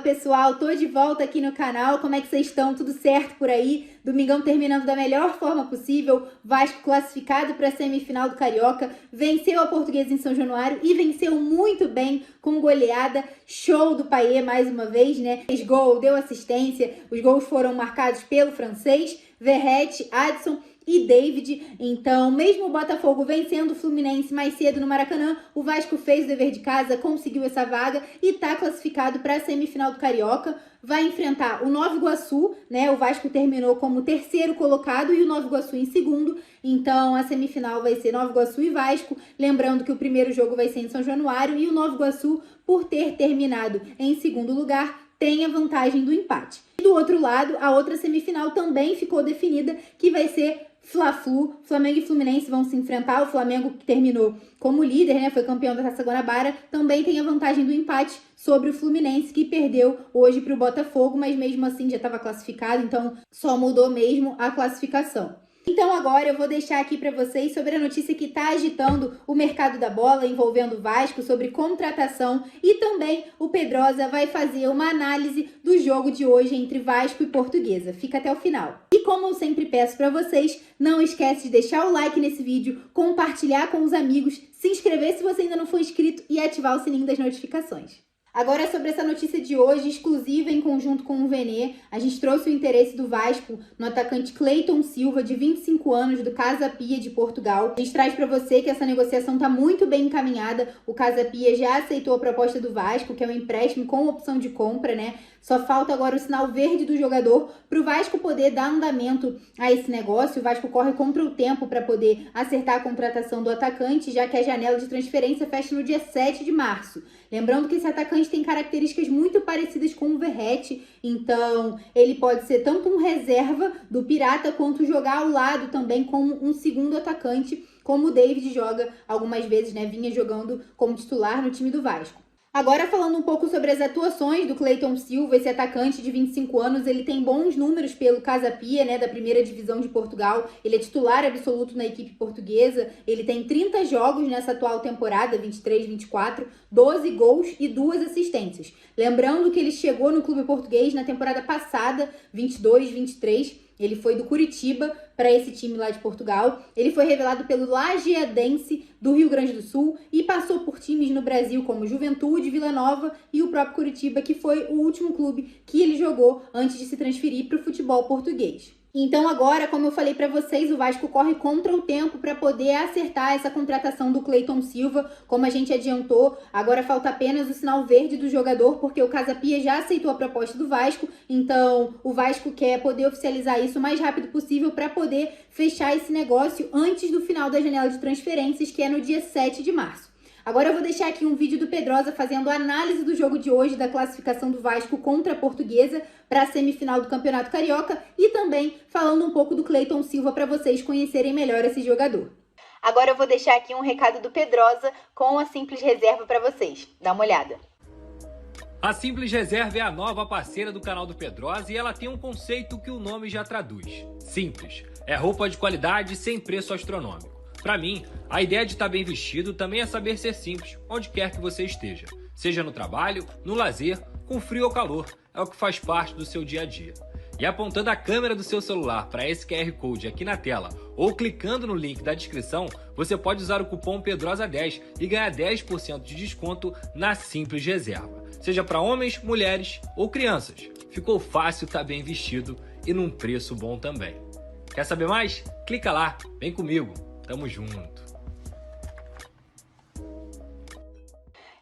pessoal, tô de volta aqui no canal. Como é que vocês estão? Tudo certo por aí? Domingão terminando da melhor forma possível. Vasco classificado para a semifinal do Carioca, venceu a Portuguesa em São Januário e venceu muito bem com goleada. Show do Payet mais uma vez, né? Fez gol, deu assistência. Os gols foram marcados pelo francês, Verratti, Adson e David. Então, mesmo o Botafogo vencendo o Fluminense mais cedo no Maracanã, o Vasco fez o dever de casa, conseguiu essa vaga e está classificado para a semifinal do Carioca. Vai enfrentar o Nova Iguaçu, né? O Vasco terminou como terceiro colocado e o Nova Iguaçu em segundo. Então, a semifinal vai ser Nova Iguaçu e Vasco. Lembrando que o primeiro jogo vai ser em São Januário e o Nova Iguaçu, por ter terminado em segundo lugar, tem a vantagem do empate. E do outro lado, a outra semifinal também ficou definida, que vai ser Fla-Flu. Flamengo e Fluminense vão se enfrentar. O Flamengo, que terminou como líder, né, foi campeão da Taça Guanabara, também tem a vantagem do empate sobre o Fluminense, que perdeu hoje para o Botafogo, mas mesmo assim já estava classificado, então só mudou mesmo a classificação. Então agora eu vou deixar aqui para vocês sobre a notícia que está agitando o mercado da bola, envolvendo o Vasco, sobre contratação, e também o Pedrosa vai fazer uma análise do jogo de hoje entre Vasco e Portuguesa. Fica até o final. E como eu sempre peço para vocês, não esquece de deixar o like nesse vídeo, compartilhar com os amigos, se inscrever se você ainda não for inscrito e ativar o sininho das notificações. Agora, sobre essa notícia de hoje, exclusiva em conjunto com o Vene, a gente trouxe o interesse do Vasco no atacante Cleiton Silva, de 25 anos, do Casa Pia de Portugal. A gente traz para você que essa negociação está muito bem encaminhada. O Casa Pia já aceitou a proposta do Vasco, que é um empréstimo com opção de compra, né? Só falta agora o sinal verde do jogador para o Vasco poder dar andamento a esse negócio. O Vasco corre contra o tempo para poder acertar a contratação do atacante, já que a janela de transferência fecha no dia 7 de março. Lembrando que esse atacante tem características muito parecidas com o Verratti, então ele pode ser tanto um reserva do Pirata quanto jogar ao lado também como um segundo atacante, como o David joga algumas vezes, né? Vinha jogando como titular no time do Vasco. Agora, falando um pouco sobre as atuações do Cleiton Silva, esse atacante de 25 anos, ele tem bons números pelo Casa Pia, né, da primeira divisão de Portugal. Ele é titular absoluto na equipe portuguesa. Ele tem 30 jogos nessa atual temporada, 23-24, 12 gols e 2 assistências. Lembrando que ele chegou no clube português na temporada passada, 22-23. Ele foi do Curitiba para esse time lá de Portugal. Ele foi revelado pelo Lajeadense do Rio Grande do Sul e passou por times no Brasil como Juventude, Vila Nova e o próprio Curitiba, que foi o último clube que ele jogou antes de se transferir para o futebol português. Então agora, como eu falei para vocês, o Vasco corre contra o tempo para poder acertar essa contratação do Cleiton Silva. Como a gente adiantou, agora falta apenas o sinal verde do jogador, porque o Casa Pia já aceitou a proposta do Vasco. Então o Vasco quer poder oficializar isso o mais rápido possível para poder fechar esse negócio antes do final da janela de transferências, que é no dia 7 de março. Agora eu vou deixar aqui um vídeo do Pedrosa fazendo a análise do jogo de hoje, da classificação do Vasco contra a Portuguesa para a semifinal do Campeonato Carioca, e também falando um pouco do Cleiton Silva para vocês conhecerem melhor esse jogador. Agora eu vou deixar aqui um recado do Pedrosa com a Simples Reserva para vocês. Dá uma olhada. A Simples Reserva é a nova parceira do canal do Pedrosa e ela tem um conceito que o nome já traduz. Simples. É roupa de qualidade sem preço astronômico. Para mim, a ideia de estar bem vestido também é saber ser simples, onde quer que você esteja. Seja no trabalho, no lazer, com frio ou calor, é o que faz parte do seu dia a dia. E apontando a câmera do seu celular para esse QR Code aqui na tela ou clicando no link da descrição, você pode usar o cupom PEDROSA10 e ganhar 10% de desconto na Simples Reserva. Seja para homens, mulheres ou crianças. Ficou fácil estar bem vestido e num preço bom também. Quer saber mais? Clica lá, vem comigo. Tamo junto.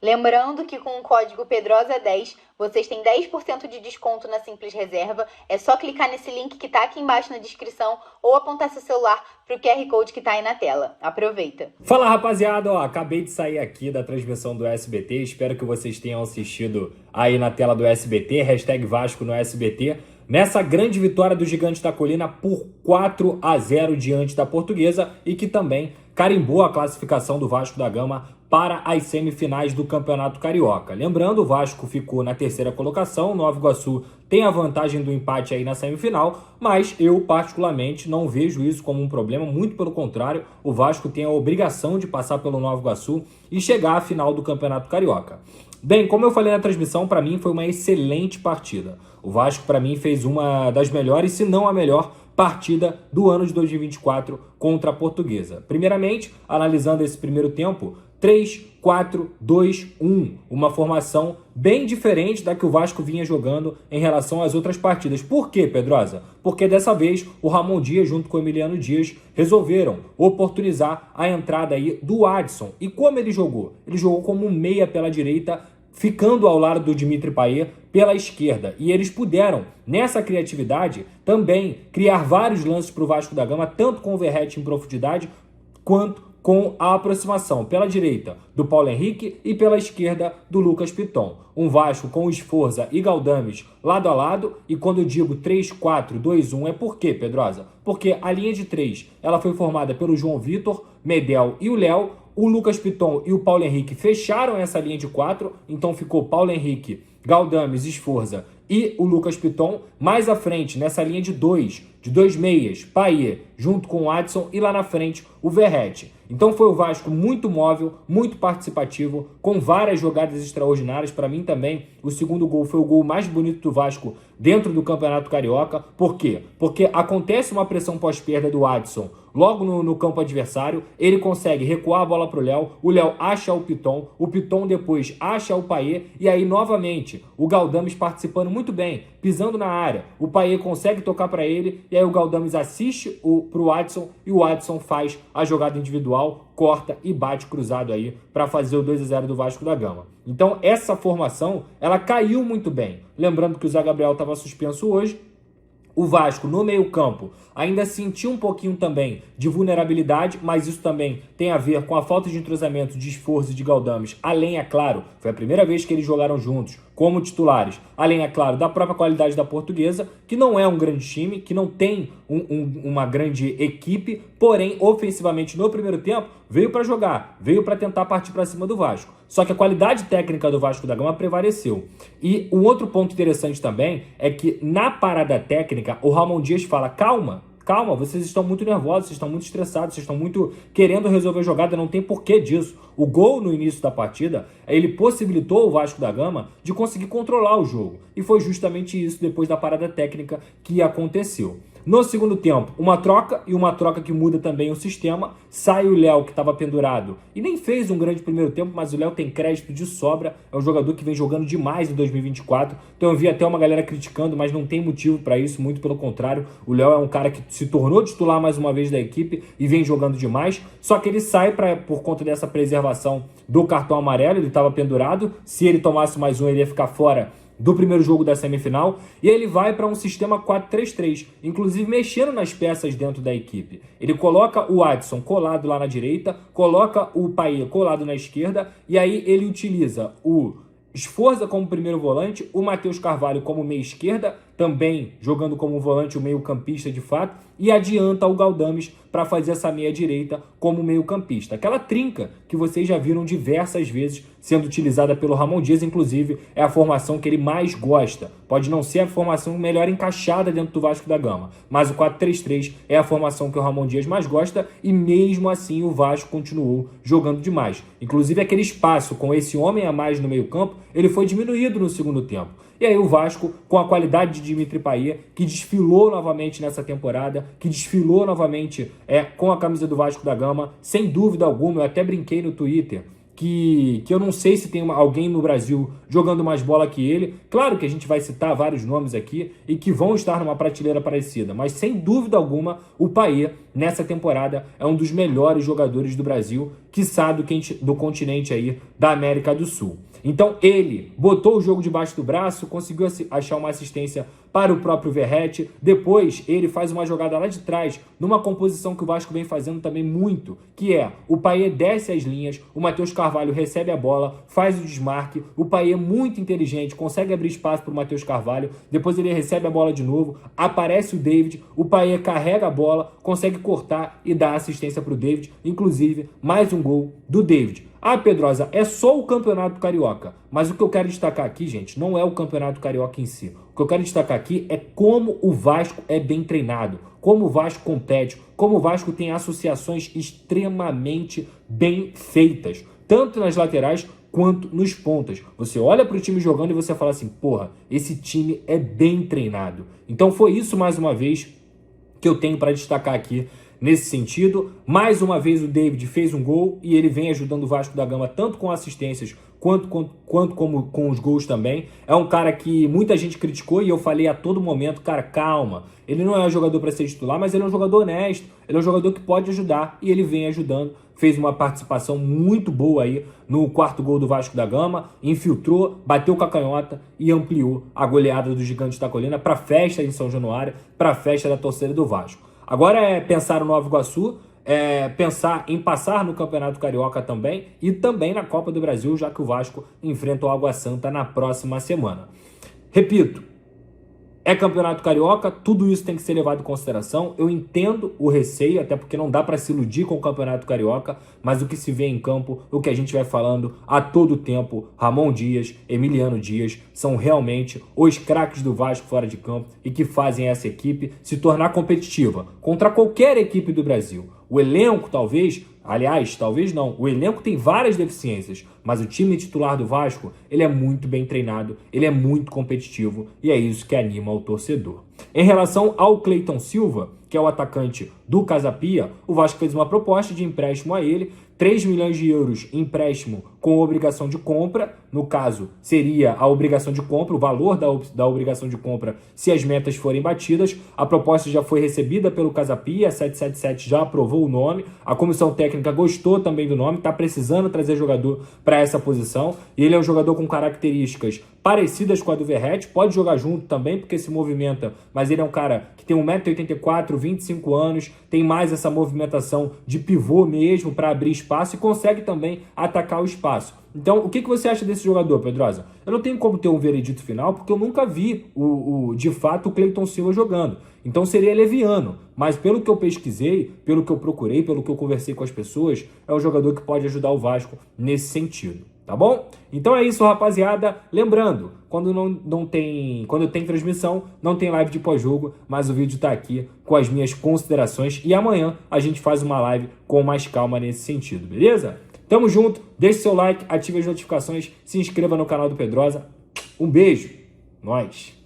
Lembrando que com o código PEDROSA10 vocês têm 10% de desconto na Simples Reserva. É só clicar nesse link que tá aqui embaixo na descrição ou apontar seu celular pro QR Code que tá aí na tela. Aproveita. Fala, rapaziada, ó, acabei de sair aqui da transmissão do SBT. Espero que vocês tenham assistido aí na tela do SBT, hashtag Vasco no SBT. Nessa grande vitória do Gigante da Colina por 4-0 diante da Portuguesa e que também carimbou a classificação do Vasco da Gama para as semifinais do Campeonato Carioca. Lembrando, o Vasco ficou na terceira colocação, o Nova Iguaçu tem a vantagem do empate aí na semifinal, mas eu particularmente não vejo isso como um problema, muito pelo contrário, o Vasco tem a obrigação de passar pelo Nova Iguaçu e chegar à final do Campeonato Carioca. Bem, como eu falei na transmissão, para mim foi uma excelente partida. O Vasco, para mim, fez uma das melhores, se não a melhor, partida do ano de 2024 contra a Portuguesa. Primeiramente, analisando esse primeiro tempo, 3-4-2-1, uma formação bem diferente da que o Vasco vinha jogando em relação às outras partidas. Por quê, Pedrosa? Porque dessa vez o Ramon Dias, junto com o Emiliano Dias, resolveram oportunizar a entrada aí do Adson. E como ele jogou? Ele jogou como um meia pela direita, ficando ao lado do Dimitri Payet pela esquerda. E eles puderam, nessa criatividade, também criar vários lances para o Vasco da Gama, tanto com o Verratti em profundidade, quanto com a aproximação pela direita do Paulo Henrique e pela esquerda do Lucas Piton. Um Vasco com o Sforza e Galdames lado a lado, e quando eu digo 3-4-2-1 é por quê, Pedrosa? Porque a linha de 3 ela foi formada pelo João Vitor, Medel e o Léo. O Lucas Piton e o Paulo Henrique fecharam essa linha de 4, então ficou Paulo Henrique, Galdames, Sforza e o Lucas Piton. Mais à frente, nessa linha de dois meias, Payet, junto com o Adson, e lá na frente o Verratti. Então foi o Vasco muito móvel, muito participativo, com várias jogadas extraordinárias. Para mim também, o segundo gol foi o gol mais bonito do Vasco dentro do Campeonato Carioca. Por quê? Porque acontece uma pressão pós-perda do Adson logo no campo adversário, ele consegue recuar a bola para o Léo acha o Piton depois acha o Payet, e aí novamente o Galdames participando muito bem, pisando na área, o Payet consegue tocar para ele, e aí o Galdames assiste para o Adson, e o Adson faz a jogada individual, corta e bate cruzado aí para fazer o 2-0 do Vasco da Gama. Então essa formação, ela caiu muito bem. Lembrando que o Zé Gabriel estava suspenso hoje. O Vasco, no meio-campo, ainda sentiu um pouquinho também de vulnerabilidade, mas isso também tem a ver com a falta de entrosamento, de esforço de Galdames, além, é claro, foi a primeira vez que eles jogaram juntos como titulares, além, é claro, da própria qualidade da Portuguesa, que não é um grande time, que não tem uma grande equipe, porém, ofensivamente, no primeiro tempo, veio para jogar, veio para tentar partir para cima do Vasco. Só que a qualidade técnica do Vasco da Gama prevaleceu. E um outro ponto interessante também é que na parada técnica, o Ramon Dias fala, calma, vocês estão muito nervosos, vocês estão muito estressados, vocês estão muito querendo resolver a jogada, não tem porquê disso. O gol no início da partida, ele possibilitou o Vasco da Gama de conseguir controlar o jogo. E foi justamente isso, depois da parada técnica, que aconteceu. No segundo tempo, uma troca que muda também o sistema. Sai o Léo, que estava pendurado e nem fez um grande primeiro tempo, mas o Léo tem crédito de sobra. É um jogador que vem jogando demais em 2024. Então eu vi até uma galera criticando, mas não tem motivo para isso, muito pelo contrário. O Léo é um cara que se tornou titular mais uma vez da equipe e vem jogando demais. Só que ele sai por conta dessa preservação do cartão amarelo. Ele estava pendurado. Se ele tomasse mais um, ele ia ficar fora do primeiro jogo da semifinal, e ele vai para um sistema 4-3-3, inclusive mexendo nas peças dentro da equipe. Ele coloca o Adson colado lá na direita, coloca o Payet colado na esquerda, e aí ele utiliza o Sforza como primeiro volante, o Matheus Carvalho como meia esquerda, também jogando como volante, o meio campista de fato, e adianta o Galdames para fazer essa meia direita como meio campista. Aquela trinca que vocês já viram diversas vezes sendo utilizada pelo Ramon Dias, inclusive é a formação que ele mais gosta. Pode não ser a formação melhor encaixada dentro do Vasco da Gama, mas o 4-3-3 é a formação que o Ramon Dias mais gosta, e mesmo assim o Vasco continuou jogando demais. Inclusive aquele espaço com esse homem a mais no meio campo, ele foi diminuído no segundo tempo. E aí o Vasco, com a qualidade de Dimitri Payet, que desfilou novamente nessa temporada, que desfilou novamente com a camisa do Vasco da Gama, sem dúvida alguma, eu até brinquei no Twitter, que eu não sei se tem alguém no Brasil jogando mais bola que ele. Claro que a gente vai citar vários nomes aqui e que vão estar numa prateleira parecida, mas sem dúvida alguma o Payet, nessa temporada, é um dos melhores jogadores do Brasil, quiçá do continente aí da América do Sul. Então ele botou o jogo debaixo do braço, conseguiu achar uma assistência para o próprio Verratti. Depois ele faz uma jogada lá de trás, numa composição que o Vasco vem fazendo também muito, que é o Payet desce as linhas, o Matheus Carvalho recebe a bola, faz o desmarque, o Payet muito inteligente, consegue abrir espaço para o Matheus Carvalho, depois ele recebe a bola de novo, aparece o David, o Payet carrega a bola, consegue cortar e dá assistência para o David, inclusive mais um gol do David. Ah, Pedrosa, é só o Campeonato Carioca, mas o que eu quero destacar aqui, gente, não é o Campeonato Carioca em si. O que eu quero destacar aqui é como o Vasco é bem treinado, como o Vasco compete, como o Vasco tem associações extremamente bem feitas, tanto nas laterais quanto nos pontas. Você olha para o time jogando e você fala assim, porra, esse time é bem treinado. Então foi isso mais uma vez que eu tenho para destacar aqui nesse sentido. Mais uma vez o David fez um gol e ele vem ajudando o Vasco da Gama tanto com assistências quanto com os gols também. É um cara que muita gente criticou e eu falei a todo momento, cara, calma. Ele não é um jogador para ser titular, mas ele é um jogador honesto. Ele é um jogador que pode ajudar e ele vem ajudando. Fez uma participação muito boa aí no quarto gol do Vasco da Gama, infiltrou, bateu com a canhota e ampliou a goleada do Gigante da Colina para a festa em São Januário, para a festa da torcida do Vasco. Agora é pensar no Nova Iguaçu, pensar em passar no Campeonato Carioca também e também na Copa do Brasil, já que o Vasco enfrenta o Água Santa na próxima semana. Repito, é Campeonato Carioca, tudo isso tem que ser levado em consideração. Eu entendo o receio, até porque não dá para se iludir com o Campeonato Carioca, mas o que se vê em campo, o que a gente vai falando a todo tempo, Ramon Dias, Emiliano Dias, são realmente os craques do Vasco fora de campo e que fazem essa equipe se tornar competitiva contra qualquer equipe do Brasil. O elenco talvez não, o elenco tem várias deficiências, mas o time titular do Vasco, ele é muito bem treinado, ele é muito competitivo e é isso que anima o torcedor. Em relação ao Cleiton Silva, que é o atacante do Casa Pia, o Vasco fez uma proposta de empréstimo a ele, 3 milhões de euros empréstimo com obrigação de compra, no caso seria a obrigação de compra, o valor da obrigação de compra se as metas forem batidas. A proposta já foi recebida pelo Casa Pia, a 777 já aprovou o nome, a comissão técnica gostou também do nome, está precisando trazer jogador para essa posição, e ele é um jogador com características parecidas com a do Verratti, pode jogar junto também porque se movimenta, mas ele é um cara que tem 1,84 m, 25 anos, tem mais essa movimentação de pivô mesmo para abrir espaço e consegue também atacar o espaço. Então, o que você acha desse jogador, Pedrosa? Eu não tenho como ter um veredito final porque eu nunca vi de fato o Cleiton Silva jogando. Então seria leviano, mas pelo que eu pesquisei, pelo que eu procurei, pelo que eu conversei com as pessoas, é um jogador que pode ajudar o Vasco nesse sentido. Tá bom? Então é isso, rapaziada. Lembrando, quando tem transmissão, não tem live de pós-jogo, mas o vídeo tá aqui com as minhas considerações e amanhã a gente faz uma live com mais calma nesse sentido, beleza? Tamo junto, deixe seu like, ative as notificações, se inscreva no canal do Pedrosa. Um beijo, nós.